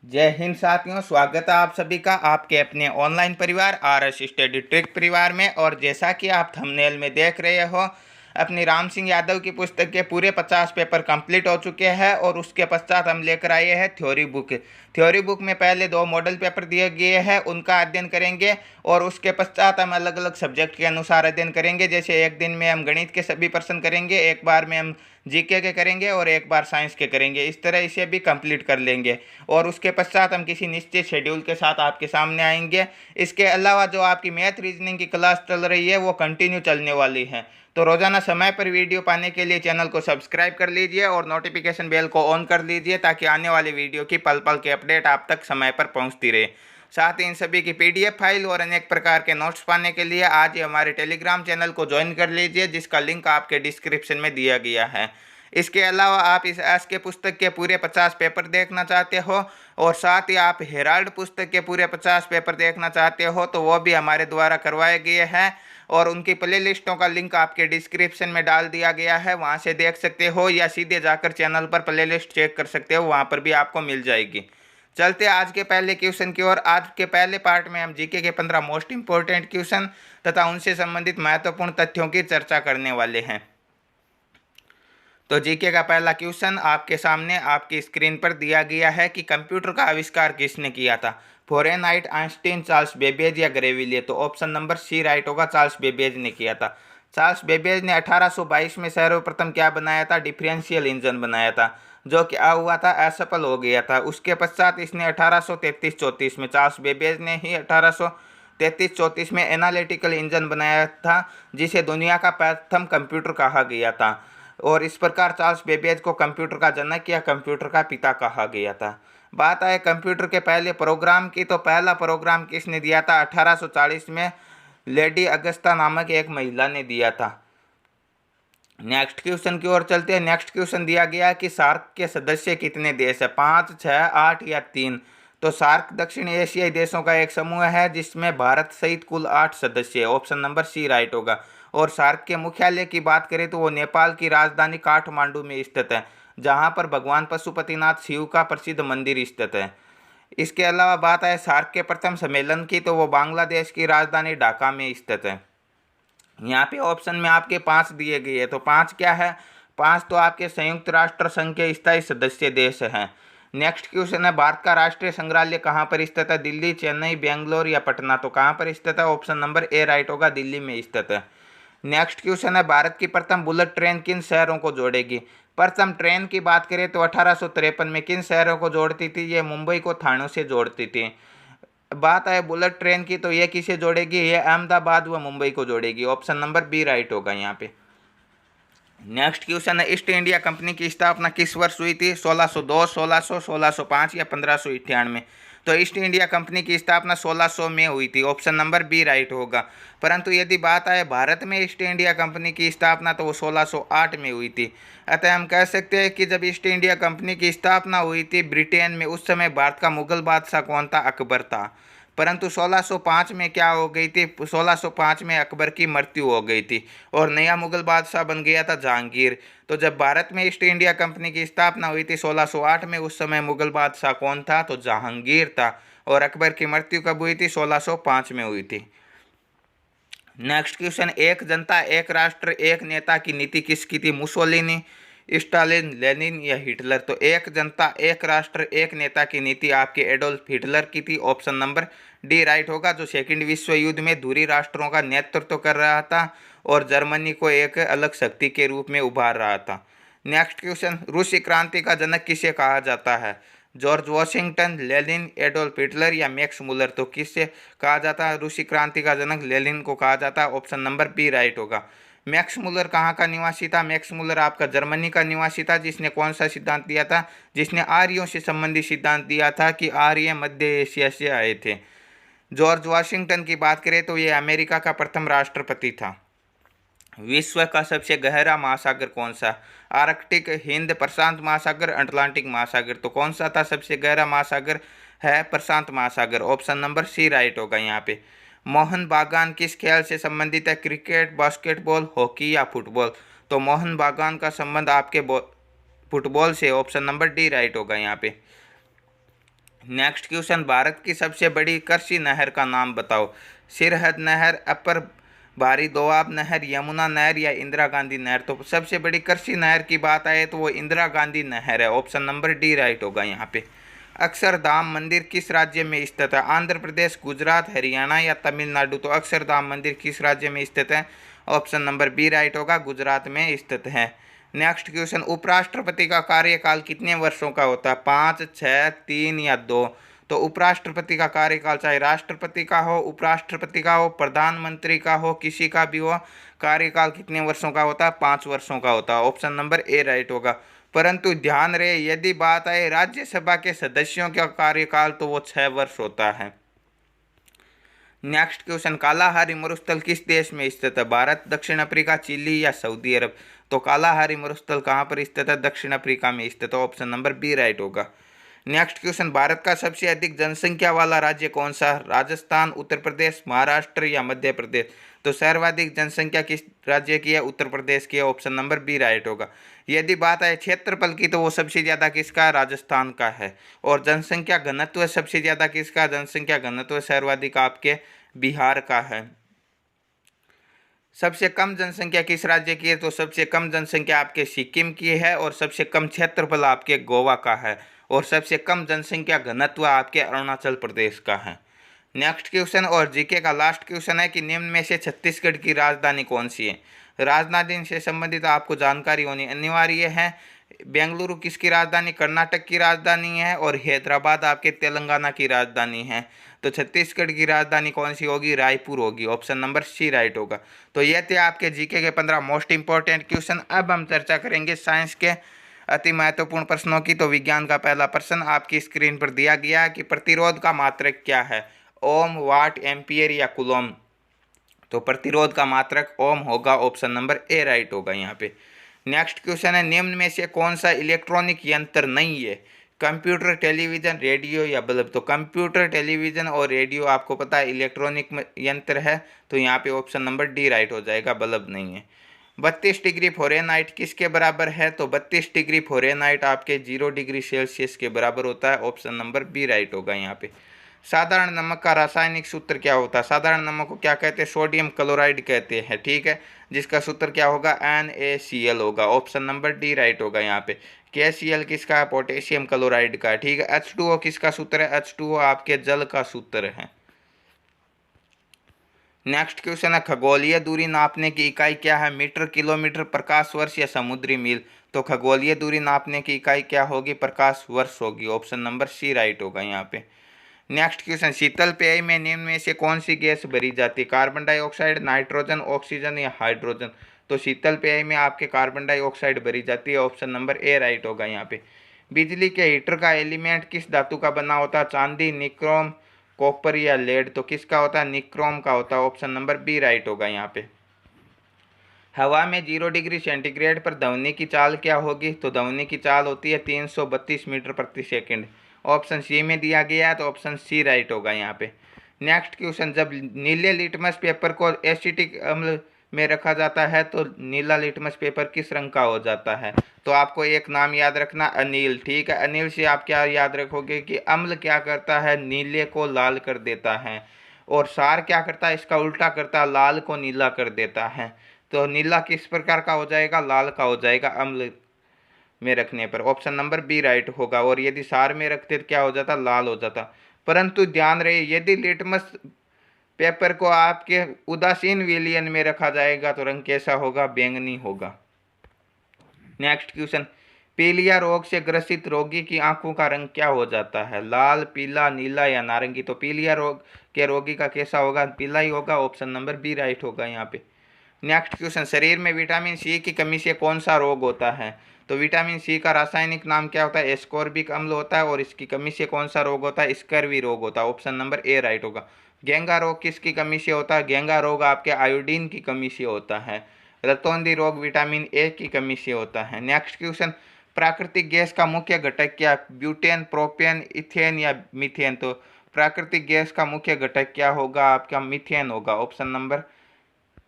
जय हिंद साथियों, स्वागत है आप सभी का आपके अपने ऑनलाइन परिवार RS स्टडी ट्रिक परिवार में। और जैसा कि आप थंबनेल में देख रहे हो, अपनी राम सिंह यादव की पुस्तक के पूरे 50 पेपर कंप्लीट हो चुके हैं और उसके पश्चात हम लेकर आए हैं थ्योरी बुक। थ्योरी बुक में पहले 2 मॉडल पेपर दिए गए हैं, उनका अध्ययन करेंगे और उसके पश्चात हम अलग अलग सब्जेक्ट के अनुसार अध्ययन करेंगे। जैसे एक दिन में हम गणित के सभी प्रश्न करेंगे, एक बार में हम जीके के करेंगे और एक बार साइंस के करेंगे। इस तरह इसे भी कंप्लीट कर लेंगे और उसके पश्चात हम किसी निश्चित शेड्यूल के साथ आपके सामने आएंगे। इसके अलावा जो आपकी मैथ रीजनिंग की क्लास चल रही है वो कंटिन्यू चलने वाली है। तो रोजाना समय पर वीडियो पाने के लिए चैनल को सब्सक्राइब कर लीजिए और नोटिफिकेशन बेल को ऑन कर लीजिए ताकि आने वाली वीडियो की पल पल की अपडेट आप तक समय पर पहुंचती रहे। साथ ही इन सभी की PDF फाइल और अनेक प्रकार के नोट्स पाने के लिए आज ही हमारे टेलीग्राम चैनल को ज्वाइन कर लीजिए, जिसका लिंक आपके डिस्क्रिप्शन में दिया गया है। इसके अलावा आप इस एस के पुस्तक के पूरे 50 पेपर देखना चाहते हो और साथ ही आप हेराल्ड पुस्तक के पूरे 50 पेपर देखना चाहते हो तो वो भी हमारे द्वारा करवाए गए हैं और उनकी प्ले लिस्टों का लिंक आपके डिस्क्रिप्शन में डाल दिया गया है, वहाँ से देख सकते हो या सीधे जाकर चैनल पर प्ले लिस्ट चेक कर सकते हो, वहाँ पर भी आपको मिल जाएगी। चलते आज के पहले क्वेश्चन की ओर। आज के पहले पार्ट में हम जीके के 15 मोस्ट इंपॉर्टेंट क्वेश्चन तथा उनसे संबंधित महत्वपूर्ण तथ्यों की चर्चा करने वाले हैं। तो जीके का पहला क्वेश्चन आपके सामने आपकी स्क्रीन पर दिया गया है कि कंप्यूटर का आविष्कार किसने किया था। फॉरेनहाइट, आइंस्टीन, चार्ल्स बेबेज या ग्रेविलियर। तो ऑप्शन नंबर सी राइट होगा, चार्ल्स बेबेज ने किया था। चार्ल्स बेबेज ने 1822 में सर्वप्रथम क्या बनाया था, डिफरेंशियल इंजन बनाया था, जो क्या हुआ था, असफल हो गया था। उसके पश्चात इसने 1833-34 में, चार्ल्स बेबेज ने ही 1833-34 में एनालिटिकल इंजन बनाया था, जिसे दुनिया का प्रथम कंप्यूटर कहा गया था। और इस प्रकार चार्ल्स बेबेज को कंप्यूटर का जनक या कंप्यूटर का पिता कहा गया था। बात आए कंप्यूटर के पहले प्रोग्राम की, तो पहला प्रोग्राम किसने दिया था, 1840 में लेडी अगस्ता नामक एक महिला ने दिया था। नेक्स्ट क्वेश्चन की ओर चलते हैं। नेक्स्ट क्वेश्चन दिया गया कि सार्क के सदस्य कितने देश है, 5, 6, 8 या 3। तो सार्क दक्षिण एशियाई देशों का एक समूह है जिसमें भारत सहित कुल 8 सदस्य है। ऑप्शन नंबर सी राइट होगा। और सार्क के मुख्यालय की बात करें तो वो नेपाल की राजधानी काठमांडू में स्थित है, जहाँ पर भगवान पशुपतिनाथ शिव का प्रसिद्ध मंदिर स्थित है। इसके अलावा बात आए सार्क के प्रथम सम्मेलन की, तो वो बांग्लादेश की राजधानी ढाका में स्थित है। यहाँ पे ऑप्शन में आपके 5 दिए गए हैं, तो 5 क्या है, 5 तो आपके संयुक्त राष्ट्र संघ के स्थायी सदस्य देश हैं। नेक्स्ट क्वेश्चन है, भारत का राष्ट्रीय संग्रहालय कहाँ पर स्थित है, दिल्ली, चेन्नई, बेंगलोर या पटना। तो कहाँ पर स्थित है, ऑप्शन नंबर ए राइट होगा, दिल्ली में स्थित है। नेक्स्ट क्वेश्चन है, भारत की प्रथम बुलेट ट्रेन किन शहरों को जोड़ेगी। प्रथम ट्रेन की बात करें तो 1853 में किन शहरों को जोड़ती थी, ये मुंबई को थानों से जोड़ती थी। बात है बुलेट ट्रेन की, तो ये किसे जोड़ेगी, ये अहमदाबाद व मुंबई को जोड़ेगी। ऑप्शन नंबर बी राइट होगा यहाँ पे। नेक्स्ट क्वेश्चन है, ईस्ट इंडिया कंपनी की स्थापना किस वर्ष हुई थी, 1602, 1600, 1605 या 1598। तो ईस्ट इंडिया कंपनी की स्थापना 1600 में हुई थी। ऑप्शन नंबर बी राइट होगा। परंतु यदि बात आए भारत में ईस्ट इंडिया कंपनी की स्थापना, तो वो 1608 में हुई थी। अतः हम कह सकते हैं कि जब ईस्ट इंडिया कंपनी की स्थापना हुई थी ब्रिटेन में, उस समय भारत का मुगल बादशाह कौन था, अकबर था। परंतु 1605 में क्या हो गई थी, 1605 में अकबर की मृत्यु हो गई थी और नया मुगल बादशाह बन गया था जहांगीर। तो जब भारत में ईस्ट इंडिया कंपनी की स्थापना हुई थी 1608 में, उस समय मुगल बादशाह कौन था, तो जहांगीर था। और अकबर की मृत्यु कब हुई थी, 1605 में हुई थी। नेक्स्ट क्वेश्चन, एक जनता एक राष्ट्र एक नेता की नीति किसकी थी, मुसोलिनी, स्टालिन, लेनिन या हिटलर। तो एक जनता एक राष्ट्र एक नेता की नीति आपके एडोल्फ हिटलर की थी। ऑप्शन नंबर डी राइट होगा, जो सेकंड विश्व युद्ध में धुरी राष्ट्रों का नेतृत्व कर रहा था और जर्मनी को एक अलग शक्ति के रूप में उभार रहा था। नेक्स्ट क्वेश्चन, रूसी क्रांति का जनक किसे कहा जाता है, George Washington, Lenin, Adolf Hitler या मैक्स मुलर। तो किससे कहा जाता है, रूसी क्रांति का जनक लेनिन को कहा जाता है। ऑप्शन नंबर बी राइट होगा। मैक्स मुलर कहाँ का निवासी था, मैक्स मुलर आपका जर्मनी का निवासी था, जिसने कौन सा सिद्धांत दिया था, जिसने आर्यों से संबंधित सिद्धांत दिया था कि आर्य मध्य एशिया से आए थे। जॉर्ज वाशिंगटन की बात करें तो ये अमेरिका का प्रथम राष्ट्रपति था। विश्व का सबसे गहरा महासागर कौन सा, आर्कटिक, हिंद, प्रशांत महासागर, अटलांटिक महासागर। तो कौन सा था सबसे गहरा महासागर, है प्रशांत महासागर। ऑप्शन नंबर सी राइट होगा यहाँ पे। मोहन बागान किस खेल से संबंधित है, क्रिकेट, बास्केटबॉल, हॉकी या फुटबॉल। तो मोहन बागान का संबंध आपके फुटबॉल से। ऑप्शन नंबर डी राइट होगा यहाँ पे। नेक्स्ट क्वेश्चन, भारत की सबसे बड़ी कृषि नहर का नाम बताओ। सिरहद नहर, अपर भारी दोआब नहर, यमुना नहर या इंदिरा गांधी नहर। तो सबसे बड़ी कृषि नहर की बात आए तो वो इंदिरा गांधी नहर है। ऑप्शन नंबर डी राइट होगा यहाँ पे। अक्षरधाम मंदिर किस राज्य में स्थित है? आंध्र प्रदेश, गुजरात, हरियाणा या तमिलनाडु। तो अक्षरधाम मंदिर किस राज्य में स्थित है? ऑप्शन नंबर बी राइट होगा, गुजरात में स्थित है। नेक्स्ट क्वेश्चन, उपराष्ट्रपति का कार्यकाल कितने वर्षों का होता है? 5, 6, 3 या 2। तो उपराष्ट्रपति का कार्यकाल चाहे राष्ट्रपति का हो, उपराष्ट्रपति का हो, प्रधानमंत्री का हो, किसी का भी हो, कार्यकाल कितने वर्षों का होता है? 5 वर्षों का होता है। ऑप्शन नंबर ए राइट होगा। परंतु ध्यान रहे, यदि बात आए राज्यसभा के सदस्यों का कार्यकाल तो वो 6 वर्ष होता है। नेक्स्ट क्वेश्चन, कालाहारी मरुस्थल किस देश में स्थित है? भारत, दक्षिण अफ्रीका, चिली या सऊदी अरब। तो कालाहारी मरुस्थल कहाँ पर स्थित है? दक्षिण अफ्रीका में स्थित है। ऑप्शन नंबर बी राइट होगा। नेक्स्ट क्वेश्चन, भारत का सबसे अधिक जनसंख्या वाला राज्य कौन सा? राजस्थान, उत्तर प्रदेश, महाराष्ट्र या मध्य प्रदेश। तो सर्वाधिक जनसंख्या किस राज्य की है? उत्तर प्रदेश की है। ऑप्शन नंबर बी राइट होगा। यदि बात आए क्षेत्रफल की तो वो सबसे ज़्यादा किसका? राजस्थान का है। और जनसंख्या घनत्व सबसे ज़्यादा किसका? जनसंख्या घनत्व सर्वाधिक आपके बिहार का है। सबसे कम जनसंख्या किस राज्य की है? तो सबसे कम जनसंख्या आपके सिक्किम की है। और सबसे कम क्षेत्रफल आपके गोवा का है। और सबसे कम जनसंख्या घनत्व आपके अरुणाचल प्रदेश का है। नेक्स्ट क्वेश्चन और जीके का लास्ट क्वेश्चन है कि निम्न में से छत्तीसगढ़ की राजधानी कौन सी है? राजधानी से संबंधित आपको जानकारी होनी अनिवार्य है। बेंगलुरु किसकी राजधानी? कर्नाटक की राजधानी है। और हैदराबाद आपके तेलंगाना की राजधानी है। तो छत्तीसगढ़ की राजधानी कौन सी होगी? रायपुर होगी। ऑप्शन नंबर सी राइट होगा। तो ये थे आपके जीके के 15 मोस्ट इंपॉर्टेंट क्वेश्चन। अब हम चर्चा करेंगे साइंस के अति महत्वपूर्ण प्रश्नों की। तो विज्ञान का पहला प्रश्न आपकी स्क्रीन पर दिया गया है कि प्रतिरोध का मात्रक क्या है? ओम, वाट, एम्पियर या कूलम। तो प्रतिरोध का मात्रक ओम होगा। ऑप्शन नंबर ए राइट होगा यहाँ पे। नेक्स्ट क्वेश्चन है, निम्न में से कौन सा इलेक्ट्रॉनिक यंत्र नहीं है? कंप्यूटर, टेलीविजन, रेडियो या बल्ब। तो कंप्यूटर, टेलीविजन और रेडियो आपको पता है इलेक्ट्रॉनिक यंत्र है। तो यहाँ पे ऑप्शन नंबर डी राइट हो जाएगा, बल्ब नहीं है। 32 डिग्री फ़ारेनहाइट किसके बराबर है? तो 32 डिग्री फ़ारेनहाइट आपके 0 डिग्री सेल्सियस के बराबर होता है। ऑप्शन नंबर बी राइट होगा यहाँ पे। साधारण नमक का रासायनिक सूत्र क्या होता है? साधारण नमक को क्या कहते हैं? सोडियम क्लोराइड कहते हैं, ठीक है। जिसका सूत्र क्या होगा? NaCl होगा। ऑप्शन नंबर डी राइट होगा यहाँ पे। KCl किसका है? पोटेशियम क्लोराइड का, ठीक है। H2O किसका सूत्र है? H2O आपके जल का सूत्र है। नेक्स्ट क्वेश्चन है, खगोलीय दूरी नापने की इकाई क्या है? मीटर, किलोमीटर, प्रकाश वर्ष या समुद्री मील। तो खगोलीय दूरी नापने की इकाई क्या होगी? प्रकाश वर्ष होगी। ऑप्शन नंबर सी राइट होगा यहाँ पे। नेक्स्ट क्वेश्चन, शीतल पेय में निम्न में से कौन सी गैस भरी जाती है? कार्बन डाइऑक्साइड, नाइट्रोजन, ऑक्सीजन या हाइड्रोजन। तो शीतल पेय में आपके कार्बन डाइऑक्साइड भरी जाती है। ऑप्शन नंबर ए राइट होगा यहाँ पे। बिजली के हीटर का एलिमेंट किस धातु का बना होता है? चांदी, निक्रोम, कॉपर या लेड। तो किसका होता है? निक्रोम का होता है। ऑप्शन नंबर बी राइट होगा यहाँ पे। हवा में 0 डिग्री सेंटीग्रेड पर ध्वनि की चाल क्या होगी? तो ध्वनि की चाल होती है 332 मीटर प्रति सेकंड। ऑप्शन सी में दिया गया है, तो ऑप्शन सी राइट होगा यहाँ पे। नेक्स्ट क्वेश्चन, जब नीले लिटमस पेपर को एसिटिक अम्ल में रखा जाता है तो नीला लिटमस पेपर किस रंग का हो जाता है? तो आपको एक नाम याद रखना, अनिल, ठीक है। अनिल से आप क्या याद रखोगे कि अम्ल क्या करता है? नीले को लाल कर देता है। और सार क्या करता है? इसका उल्टा करता है, लाल को नीला कर देता है। तो नीला किस प्रकार का हो जाएगा? लाल का हो जाएगा अम्ल में रखने पर। ऑप्शन नंबर बी राइट होगा। और यदि सार में रखते तो क्या हो जाता? लाल हो जाता। परंतु ध्यान रहे, यदि लिटमस पेपर को आपके उदासीन विलयन में रखा जाएगा तो रंग कैसा होगा? बैंगनी होगा। नेक्स्ट क्वेश्चन, पीलिया रोग से ग्रसित रोगी की आंखों का रंग क्या हो जाता है? लाल, पीला, नीला या नारंगी। तो पीलिया रोग के रोगी का कैसा होगा? पीला ही होगा। ऑप्शन नंबर बी राइट होगा यहाँ पे। नेक्स्ट क्वेश्चन, शरीर में विटामिन सी की कमी से कौन सा रोग होता है? तो विटामिन सी का रासायनिक नाम क्या होता है? एस्कॉर्बिक अम्ल होता है। और इसकी कमी से कौन सा रोग होता है? स्कर्वी रोग होता है। ऑप्शन नंबर ए राइट होगा। गेंगा रोग किसकी कमी से होता है? गेंगा रोग आपके आयोडीन की कमी से होता है। रतौंधी रोग विटामिन ए की कमी से होता है। नेक्स्ट क्वेश्चन, प्राकृतिक गैस का मुख्य घटक क्या? ब्यूटेन, प्रोपेन, इथेन या मीथेन। तो प्राकृतिक गैस का मुख्य घटक क्या होगा? आपका मीथेन होगा। ऑप्शन नंबर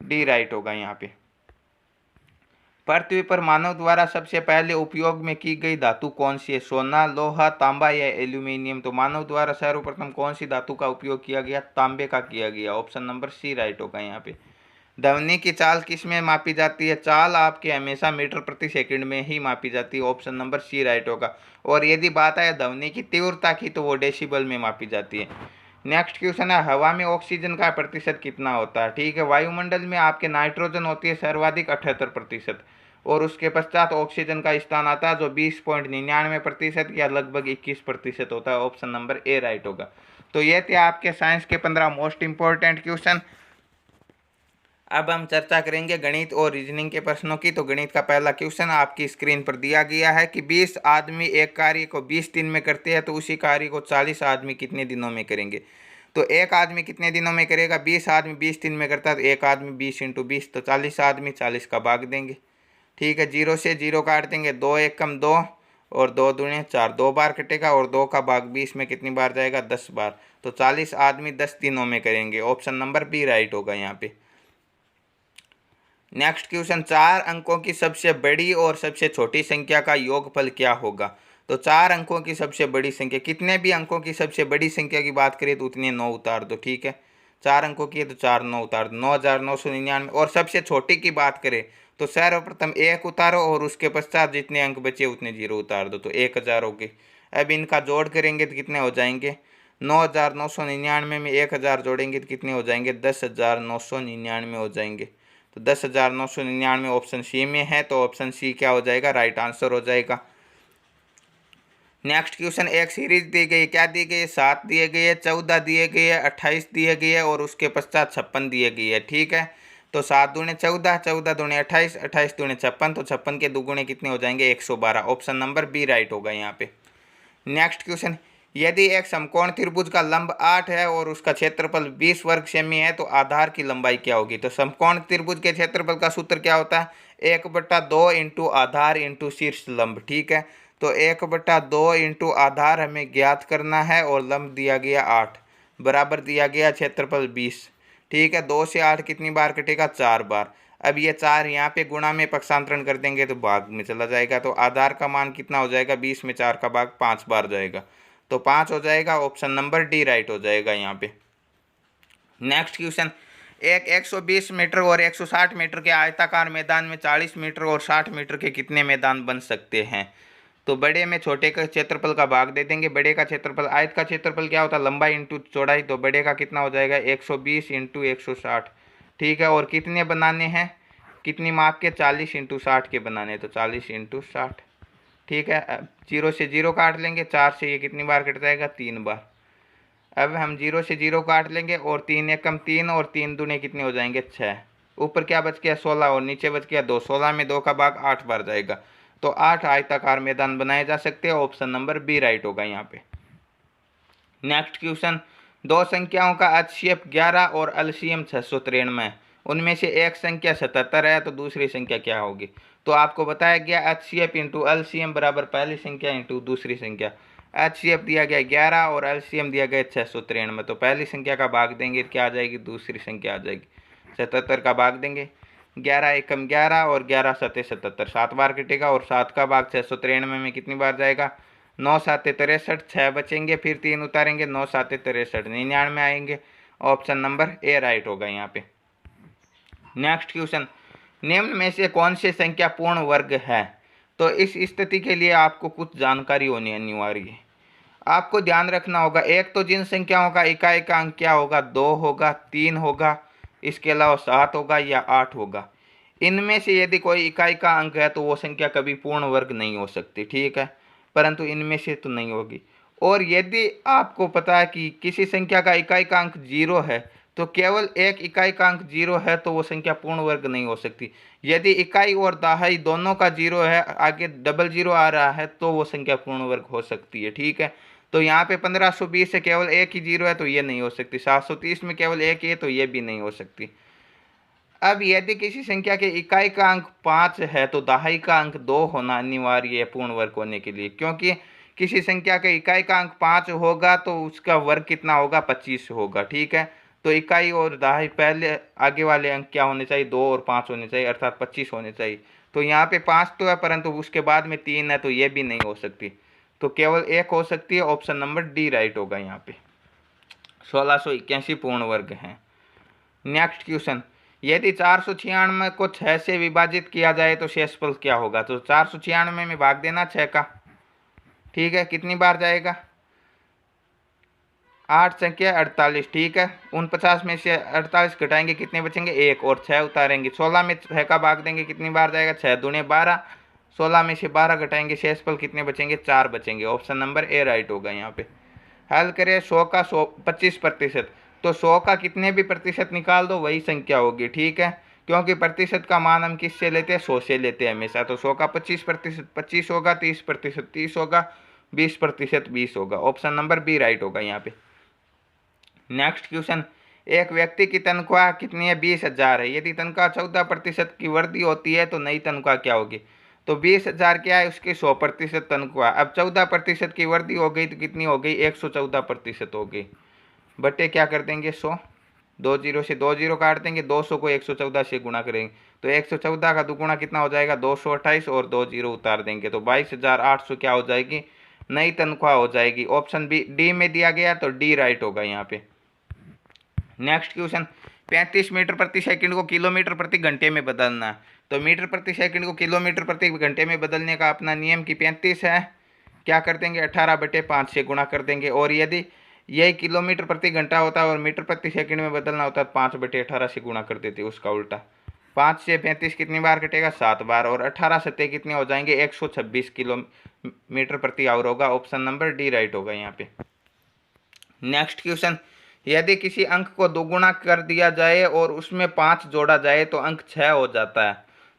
डी राइट होगा यहाँ पे। पृथ्वी पर मानव द्वारा सबसे पहले उपयोग में की गई धातु कौन सी है? सोना, लोहा, तांबा या एल्यूमिनियम? तो मानव द्वारा सर्वप्रथम कौन सी धातु का उपयोग किया गया? तांबे का किया गया। ऑप्शन नंबर सी राइट होगा यहाँ पे। ध्वनि की चाल किस में मापी जाती है? चाल आपके हमेशा मीटर प्रति सेकंड में ही मापी जाती है। ऑप्शन नंबर सी राइट होगा। और यदि बात आए ध्वनि की तीव्रता की तो वो डेसिबल में मापी जाती है। नेक्स्ट क्वेश्चन है, हवा में ऑक्सीजन का प्रतिशत कितना होता है? ठीक है, वायुमंडल में आपके नाइट्रोजन होती है सर्वाधिक 78%, और उसके पश्चात ऑक्सीजन का स्थान आता है जो 20.99% या लगभग 21% होता है। ऑप्शन नंबर ए राइट होगा। तो ये थे आपके साइंस के 15 मोस्ट इंपॉर्टेंट क्वेश्चन। अब हम चर्चा करेंगे गणित और रीजनिंग के प्रश्नों की। तो गणित का पहला क्वेश्चन आपकी स्क्रीन पर दिया गया है कि 20 आदमी एक कार्य को 20 दिन में करते हैं तो उसी कार्य को 40 आदमी कितने दिनों में करेंगे? तो एक आदमी कितने दिनों में करेगा? 20 आदमी 20 दिन में करता है तो एक आदमी 20 × 20 तो 40 आदमी 40 का भाग देंगे। ठीक है, 0 से 0 काट देंगे, 2 एकम 2 और 2 दूने 4, 2 बार कटेगा और 2 का भाग 20 में कितनी बार जाएगा? 10 बार। तो 40 आदमी 10 दिनों में करेंगे। ऑप्शन नंबर बी राइट होगा यहाँ पे। नेक्स्ट क्वेश्चन, 4 अंकों की सबसे बड़ी और सबसे छोटी संख्या का योगफल क्या होगा? तो 4 अंकों की सबसे बड़ी संख्या, कितने भी अंकों की सबसे बड़ी संख्या की बात करें तो उतने 9 उतार दो। ठीक है, 4 अंकों की है तो 4 9 उतार दो, 9999। और सबसे छोटी की बात करें तो सर्वप्रथम 1 उतारो और उसके पश्चात जितने अंक बचे उतने 0 उतार दो, तो 1000 हो गए। अब इनका जोड़ करेंगे तो कितने हो जाएंगे? 9999 में 1000 जोड़ेंगे तो कितने हो जाएंगे? 10,999 हो जाएंगे। तो 10,999 ऑप्शन सी में है, तो ऑप्शन सी क्या हो जाएगा? राइट आंसर हो जाएगा। नेक्स्ट क्वेश्चन, एक सीरीज दी गई, क्या दी गई है? 7 दिए गए, 14 दिए गए, 28 दिए गए और उसके पश्चात 56 दिए गए है। ठीक है, तो 7 दूने 14, 14 दूने 28, 28 दूने 56, तो 56 के दुगुने कितने हो जाएंगे? 112। ऑप्शन नंबर बी राइट होगा यहाँ पे। नेक्स्ट क्वेश्चन, यदि एक समकोण त्रिभुज का लंब 8 है और उसका क्षेत्रफल 20 वर्ग सेमी है तो आधार की लंबाई क्या होगी? तो समकोण त्रिभुज के क्षेत्रफल का सूत्र क्या होता है? 1/2 इंटू आधार इंटू शीर्ष लंब। ठीक है, तो 1/2 इंटू आधार हमें ज्ञात करना है और लंब दिया गया 8, बराबर दिया गया क्षेत्रफल 20। ठीक है, 2 से 8 कितनी बार कटेगा? 4 बार। अब ये 4 यहाँ पे गुणा में पक्षांतरण कर देंगे तो भाग में चला जाएगा, तो आधार का मान कितना हो जाएगा? 20 में 4 का भाग 5 बार जाएगा, तो 5 हो जाएगा। ऑप्शन नंबर डी राइट हो जाएगा यहाँ पे। नेक्स्ट क्वेश्चन, एक 120 मीटर और 160 मीटर के आयताकार मैदान में 40 मीटर और 60 मीटर के कितने मैदान बन सकते हैं? तो बड़े में छोटे का क्षेत्रफल का भाग दे देंगे। बड़े का क्षेत्रफल, आयत का क्षेत्रफल क्या होता है? लंबाई इंटू चौड़ाई, तो बड़े का कितना हो जाएगा? 120 इंटू 160। ठीक है, और कितने बनाने हैं? कितनी माप के? 40 इंटू 60 के बनाने, तो 40 इंटू 60। ठीक है, अब 0 से 0 काट लेंगे, 4 से ये कितनी बार कट जाएगा? 3 बार। अब हम 0 से 0 काट लेंगे और 3 एकम 3 और 3 दूने कितने हो जाएंगे? 6। ऊपर क्या बच गया? 16 और नीचे बच गया 2। 16 में 2 का भाग 8 बार जाएगा, तो 8 आयताकार मैदान बनाए जा सकते हैं। ऑप्शन नंबर बी राइट होगा यहाँ पे। नेक्स्ट क्वेश्चन, दो संख्याओं का HCF 11 और LCM 693 है, उनमें से एक संख्या 77 है तो दूसरी संख्या क्या होगी? तो आपको बताया गया HCF इंटू LCM बराबर पहली संख्या इंटू दूसरी संख्या। HCF दिया गया 11 और LCM दिया गया 693, तो पहली संख्या का भाग देंगे क्या आ जाएगी? दूसरी संख्या आ जाएगी। 77 का भाग देंगे, 11 एकम 11 और 11 सत्ते 77, 7 बार कटेगा और 7 का भाग 693 में कितनी बार जाएगा? 9 7 63, 6 बचेंगे, फिर 3 उतारेंगे, 9 7 63, 99 आएंगे। ऑप्शन नंबर ए राइट होगा यहाँ पे। नेक्स्ट क्वेश्चन, निम्न में से कौन सी संख्या पूर्ण वर्ग है? तो इस स्थिति के लिए आपको कुछ जानकारी होनी अनिवार्य है। आपको ध्यान रखना होगा, एक तो जिन संख्याओं का इकाई का अंक क्या होगा? 2 होगा, 3 होगा, इसके अलावा 7 होगा या 8 होगा। इनमें से यदि कोई इकाई का अंक है तो वो संख्या कभी पूर्ण वर्ग नहीं हो सकती। ठीक है, परंतु इनमें से तो नहीं होगी। और यदि आपको पता है कि किसी संख्या का इकाई का अंक 0 है तो केवल एक इकाई का अंक 0 है तो वो संख्या पूर्ण वर्ग नहीं हो सकती। यदि इकाई और दहाई दोनों का 0 है, आगे डबल 0 आ रहा है, तो वो संख्या पूर्ण वर्ग हो सकती है। ठीक है, तो यहाँ पे 1520 से केवल एक ही 0 है तो ये नहीं हो सकती। 730 में केवल एक ही है तो ये भी नहीं हो सकती। अब यदि किसी संख्या के इकाई का अंक 5 है तो दहाई का अंक 2 होना अनिवार्य है पूर्ण वर्ग होने के लिए, क्योंकि किसी संख्या के इकाई का अंक 5 होगा तो उसका वर्ग कितना होगा? 25 होगा। ठीक है, तो इकाई और दहाई पहले आगे वाले अंक क्या होने चाहिए? 2 और 5 होने चाहिए, अर्थात 25 होने चाहिए। तो यहाँ पे 5 तो है, परंतु उसके बाद में 3 है, तो ये भी नहीं हो सकती, तो केवल एक हो सकती है। ऑप्शन नंबर डी राइट होगा यहाँ पे। 1681 पूर्ण वर्ग हैं। नेक्स्ट क्वेश्चन, यदि 496 को 6 से विभाजित किया जाए तो शेषफल क्या होगा? तो 496 में भाग देना 6 का, ठीक है। कितनी बार जाएगा? 8 संख्या 48, ठीक है। 49 में से 48 घटाएंगे, कितने बचेंगे? 1, और 6 उतारेंगे। 16 में 6 का भाग देंगे, कितनी बार जाएगा? 6 दूने 12, 16 में से 12 घटाएंगे, शेषफल कितने बचेंगे? 4 बचेंगे। ऑप्शन नंबर ए राइट होगा यहाँ पे। हल करें 100 का 25%, तो 100 का कितने भी प्रतिशत निकाल दो वही संख्या होगी, ठीक है, क्योंकि प्रतिशत का मान हम किससे लेते हैं? 100 से लेते हैं हमेशा। तो 100 का 25% 25 होगा, 30% 30 होगा, 20% 20 होगा। ऑप्शन नंबर बी राइट होगा यहाँ पे। नेक्स्ट क्वेश्चन, एक व्यक्ति की तनख्वाह कितनी है? 20,000 है। यदि तनख्वाह 14% की वृद्धि होती है तो नई तनख्वाह क्या होगी? तो 20,000 क्या है? उसकी 100% तनख्वाह। अब 14% की वृद्धि हो गई तो कितनी हो गई? 114% हो गई। बटे क्या कर देंगे? 100, 2 जीरो से 2 जीरो काट देंगे, 200 को 114 से गुणा करेंगे, तो 114 का दुगुना कितना हो जाएगा? 228, और 2 जीरो उतार देंगे, तो 22,800 क्या हो जाएगी? नई तनख्वाह हो जाएगी। ऑप्शन बी डी में दिया गया, तो डी राइट होगा यहाँ पे। नेक्स्ट क्वेश्चन, 35 मीटर प्रति सेकंड को किलोमीटर प्रति घंटे में बदलना है। तो मीटर प्रति सेकंड को किलोमीटर प्रति घंटे में बदलने का अपना नियम की 35 है, क्या कर देंगे? 18/5 से गुणा कर देंगे। और यदि यही किलोमीटर प्रति घंटा होता है और मीटर प्रति सेकंड में बदलना होता है तो 5/18 से गुणा कर देते, उसका उल्टा। 5 से 35 कितनी बार कटेगा? 7 बार, और 18 सत्ते कितने हो जाएंगे? 126 किलोमीटर प्रति आवर होगा। ऑप्शन नंबर डी राइट होगा यहाँ पे। नेक्स्ट क्वेश्चन, यदि किसी अंक को दोगुना कर दिया जाए और उसमें 5 जोड़ा जाए तो अंक 6 हो जाता है,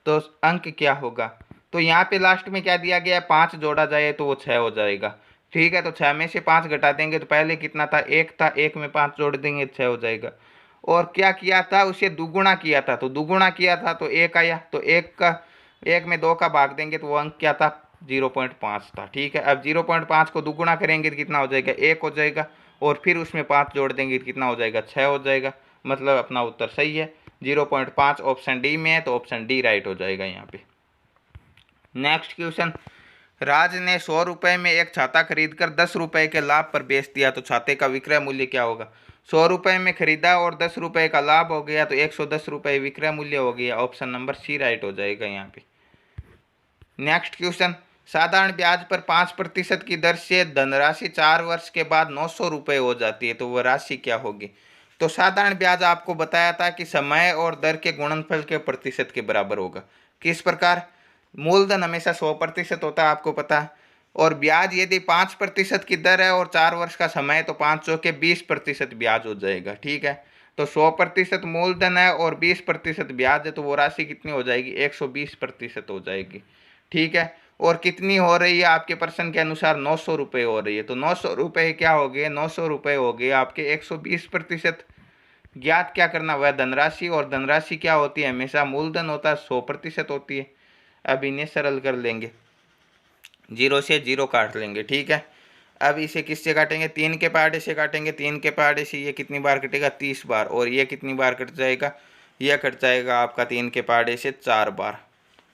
तो अंक क्या होगा? तो यहाँ पे लास्ट में क्या दिया गया है? 5 जोड़ा जाए तो वो 6 हो जाएगा, ठीक है। तो 6 में से 5 घटा देंगे, तो पहले कितना था? 1 था, 1 में 5 जोड़ देंगे, 6 हो जाएगा। और क्या किया था? उसे दुगुना किया था, तो दुगुना किया था तो 1 आया, तो 1 में 2 का भाग देंगे तो वो अंक क्या था? 0.5 था, ठीक है। अब 0.5 को दुगुना करेंगे तो कितना हो जाएगा? 1 हो जाएगा, और फिर उसमें 5 जोड़ देंगे तो कितना हो जाएगा? 6 हो जाएगा। मतलब अपना उत्तर सही है, 0.5 ऑप्शन डी में है, तो ऑप्शन डी राइट हो जाएगा यहाँ पे। नेक्स्ट क्वेश्चन, राज ने 100 रुपये में एक छाता खरीदकर 10 रुपये के लाभ पर बेच दिया, तो छाते का विक्रय मूल्य क्या होगा? 100 रुपये में खरीदा और 10 रुपये का लाभ हो गया, तो 110 रुपये विक्रय मूल्य हो गया। ऑप्शन नंबर सी राइट हो जाएगा यहाँ पे। नेक्स्ट क्वेश्चन, साधारण ब्याज पर 5% की दर से धनराशि 4 वर्ष के बाद 900 रुपये हो जाती है, तो वह राशि क्या होगी? तो साधारण ब्याज आपको बताया था कि समय और दर के गुणनफल के प्रतिशत के बराबर होगा। किस प्रकार? मूलधन हमेशा 100% होता है, आपको पता है, और ब्याज यदि 5% की दर है और 4 वर्ष का समय है तो 5 चौके 20% ब्याज हो जाएगा, ठीक है। तो 100% मूलधन है और 20% ब्याज है, तो वो राशि कितनी हो जाएगी? 120% हो जाएगी, ठीक है। और कितनी हो रही है? आपके प्रश्न के अनुसार 900 रुपये हो रही है, तो 900 रुपये क्या हो गए? 900 रुपये हो गए आपके 120%। ज्ञात क्या करना? वह धनराशि, और धनराशि क्या होती है? हमेशा मूलधन होता है, 100% होती है। अब इन्हें सरल कर लेंगे, 0 से 0 काट लेंगे, ठीक है। अब इसे किससे काटेंगे? 3 के पहाड़े से काटेंगे। 3 के पहाड़े से ये कितनी बार कटेगा? 30 बार। और ये कितनी बार कट जाएगा? यह कट जाएगा आपका 3 के पहाड़े से 4 बार।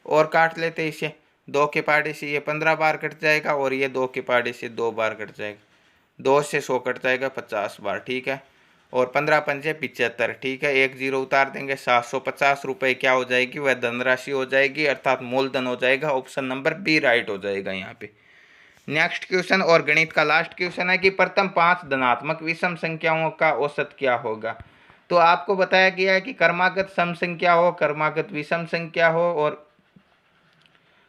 और काट लेते इसे, 2 के पहाड़े से ये 15 बार कट जाएगा, और ये 2 के पहाड़े से 2 बार कट जाएगा। 2 से 100 कट जाएगा 50 बार, ठीक है। और 15 पंजे 75, ठीक है। 1 जीरो उतार देंगे, 750 रुपये क्या हो जाएगी? वह धनराशि हो जाएगी, अर्थात मूलधन हो जाएगा। ऑप्शन नंबर बी राइट हो जाएगा यहाँ पे। नेक्स्ट क्वेश्चन और गणित का लास्ट क्वेश्चन है कि प्रथम 5 धनात्मक विषम संख्याओं का औसत क्या होगा? तो आपको बताया गया है कि क्रमागत सम संख्या हो, क्रमागत विषम संख्या हो और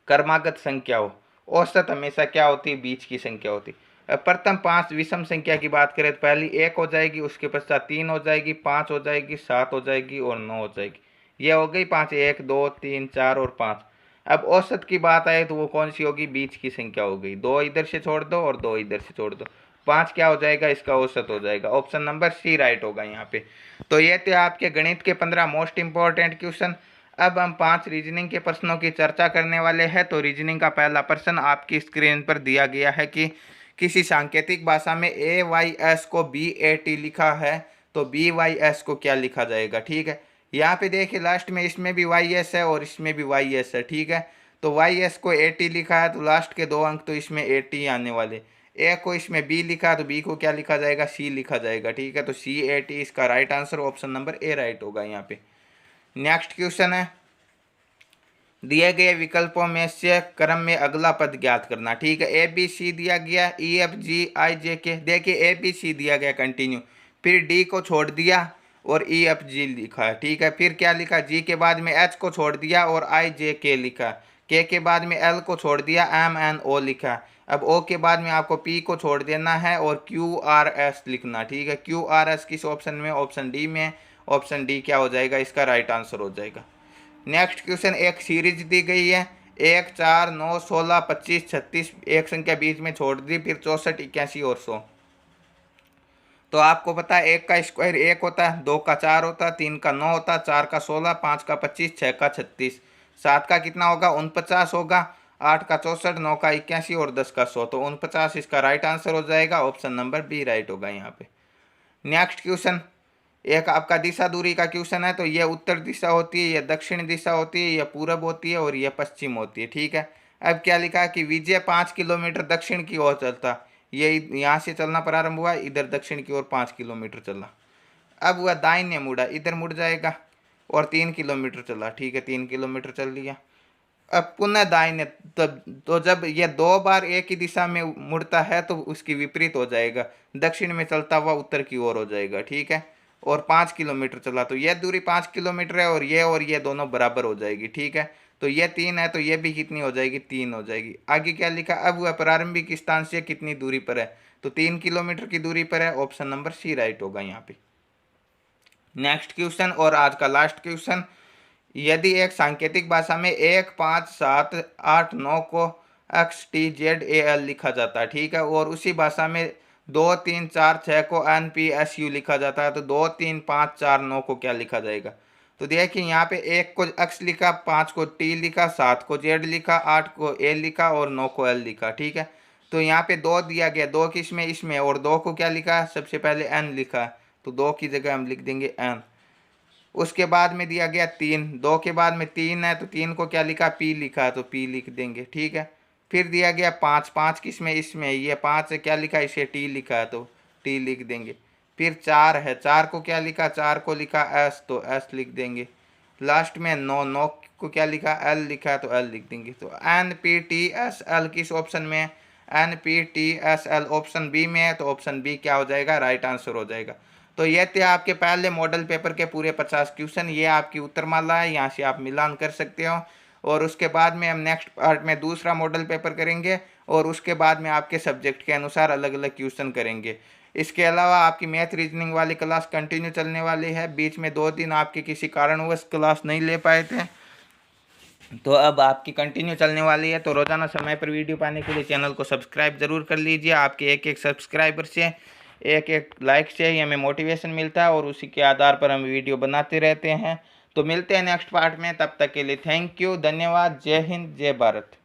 क्रमागत संख्या हो, औसत हमेशा क्या होती है? बीच की संख्या होती है। प्रथम 5 विषम संख्या की बात करें तो पहली 1 हो जाएगी, उसके पश्चात 3 हो जाएगी, 5 हो जाएगी, 7 हो जाएगी और 9 हो जाएगी। ये हो गई 5, 1 2 3 4 और 5। अब औसत की बात आए तो वो कौन सी होगी? बीच की संख्या हो गई। 2 इधर से छोड़ दो और 2 इधर से छोड़ दो, 5 क्या हो जाएगा? इसका औसत हो जाएगा। ऑप्शन नंबर सी राइट होगा यहाँ पे। तो ये थे आपके गणित के 15 मोस्ट इंपॉर्टेंट क्वेश्चन। अब हम 5 रीजनिंग के प्रश्नों की चर्चा करने वाले हैं। तो रीजनिंग का पहला प्रश्न आपकी स्क्रीन पर दिया गया है कि किसी सांकेतिक भाषा में AYS को BAT लिखा है, तो BYS को क्या लिखा जाएगा, ठीक है। यहाँ पे देखिए लास्ट में इसमें भी वाई एस है और इसमें भी वाई एस है, ठीक है। तो वाई एस को 80 लिखा है तो लास्ट के 2 अंक तो इसमें 80 आने वाले। ए को इसमें बी लिखा है तो बी को क्या लिखा जाएगा, सी लिखा जाएगा, ठीक है। तो सी 80 इसका right answer, option number A right होगा यहाँ पे। नेक्स्ट क्वेश्चन है, दिए गए विकल्पों में से क्रम में अगला पद ज्ञात करना, ठीक है। ए बी सी दिया गया, ई एफ जी आई जे के, देखिए ए बी सी दिया गया कंटिन्यू, फिर डी को छोड़ दिया और ई एफ जी लिखा है, ठीक है। फिर क्या लिखा, जी के बाद में एच को छोड़ दिया और आई जे के लिखा, के बाद में एल को छोड़ दिया, एम एन ओ लिखा। अब ओ के बाद में आपको पी को छोड़ देना है और क्यू आर एस लिखना, ठीक है। क्यू आर एस किस ऑप्शन में, ऑप्शन डी में। ऑप्शन डी क्या हो जाएगा, इसका राइट आंसर हो जाएगा। नेक्स्ट क्वेश्चन, एक सीरीज दी गई है 1 4 9 16 25 36, एक संख्या बीच में छोड़ दी, फिर 64 81 और 100। तो आपको पता है 1 का स्क्वायर 1 होता है, 2 का 4 होता है, 3 का 9 होता है, 4 का 16, 5 का 25, 6 का 36, 7 का कितना होगा 49 होगा, 8 का 64, 9 का 81 और 10 का 100। तो 49 इसका राइट आंसर हो जाएगा, ऑप्शन नंबर बी राइट होगा यहाँ पे। नेक्स्ट क्वेश्चन, एक आपका दिशा दूरी का क्वेश्चन है। तो ये उत्तर दिशा होती है, ये दक्षिण दिशा होती है, ये पूरब होती है और ये पश्चिम होती है, ठीक है। अब क्या लिखा है कि विजय 5 किलोमीटर दक्षिण की ओर चलता, ये यहाँ से चलना प्रारंभ हुआ, इधर दक्षिण की ओर 5 किलोमीटर चला। अब वह दाहिने मुड़ा, इधर मुड़ जाएगा और 3 किलोमीटर चला, ठीक है, 3 किलोमीटर चल लिया। अब पुनः दाहिने, तो जब ये 2 बार एक ही दिशा में मुड़ता है तो उसकी विपरीत हो जाएगा, दक्षिण में चलता हुआ उत्तर की ओर हो जाएगा, ठीक है। और 5 किलोमीटर चला तो यह दूरी 5 किलोमीटर है और ये दोनों बराबर हो जाएगी, ठीक है। तो ये 3 है तो ये भी कितनी हो जाएगी, 3 हो जाएगी। आगे क्या लिखा, अब वह प्रारंभिक स्थान से कितनी दूरी पर है, तो 3 किलोमीटर की दूरी पर है, ऑप्शन नंबर सी राइट होगा यहाँ पे। नेक्स्ट क्वेश्चन और आज का लास्ट क्वेश्चन, यदि एक सांकेतिक भाषा में 1 5 7 8 9 को x T Z A L लिखा जाता है, ठीक है, और उसी भाषा में 2 3 4 6 को एन पी एस यू लिखा जाता है, तो 2 3 5 4 9 को क्या लिखा जाएगा। तो देखिए यहाँ पे 1 को एक्स लिखा, 5 को टी लिखा, 7 को जेड लिखा, 8 को ए लिखा और 9 को एल लिखा, ठीक है। तो यहाँ पे 2 दिया गया, 2 किस में, इसमें, और 2 को क्या लिखा, सबसे पहले एन लिखा, तो 2 की जगह हम लिख देंगे एन। उसके बाद में दिया गया 3, 2 के बाद में 3 है तो 3 को क्या लिखा, पी लिखा, तो पी लिख देंगे, ठीक है। फिर दिया गया 5, 5 किस में, इसमें, ये 5 है, क्या लिखा, इसे टी लिखा है तो टी लिख देंगे। फिर 4 है, 4 को क्या लिखा, 4 को लिखा एस, तो एस लिख देंगे। लास्ट में 9, 9 को क्या लिखा, एल लिखा है तो एल लिख देंगे। तो N P T S L किस ऑप्शन में है, N P T S L option B में है, तो ऑप्शन बी क्या हो जाएगा, राइट आंसर हो जाएगा। तो ये थे आपके पहले मॉडल पेपर के पूरे 50 क्वेश्चन, ये आपकी उत्तरमाला है, यहाँ से आप मिलान कर सकते हो। और उसके बाद में हम नेक्स्ट पार्ट में दूसरा मॉडल पेपर करेंगे और उसके बाद में आपके सब्जेक्ट के अनुसार अलग अलग क्वेश्चन करेंगे। इसके अलावा आपकी मैथ रीजनिंग वाली क्लास कंटिन्यू चलने वाली है, बीच में 2 दिन आपके किसी कारणवश क्लास नहीं ले पाए थे, तो अब आपकी कंटिन्यू चलने वाली है। तो रोज़ाना समय पर वीडियो पाने के लिए चैनल को सब्सक्राइब ज़रूर कर लीजिए। आपके एक एक सब्सक्राइबर से, एक एक लाइक से ही हमें मोटिवेशन मिलता है और उसी के आधार पर हम वीडियो बनाते रहते हैं। तो मिलते हैं नेक्स्ट पार्ट में, तब तक के लिए थैंक यू, धन्यवाद, जय हिंद, जय भारत।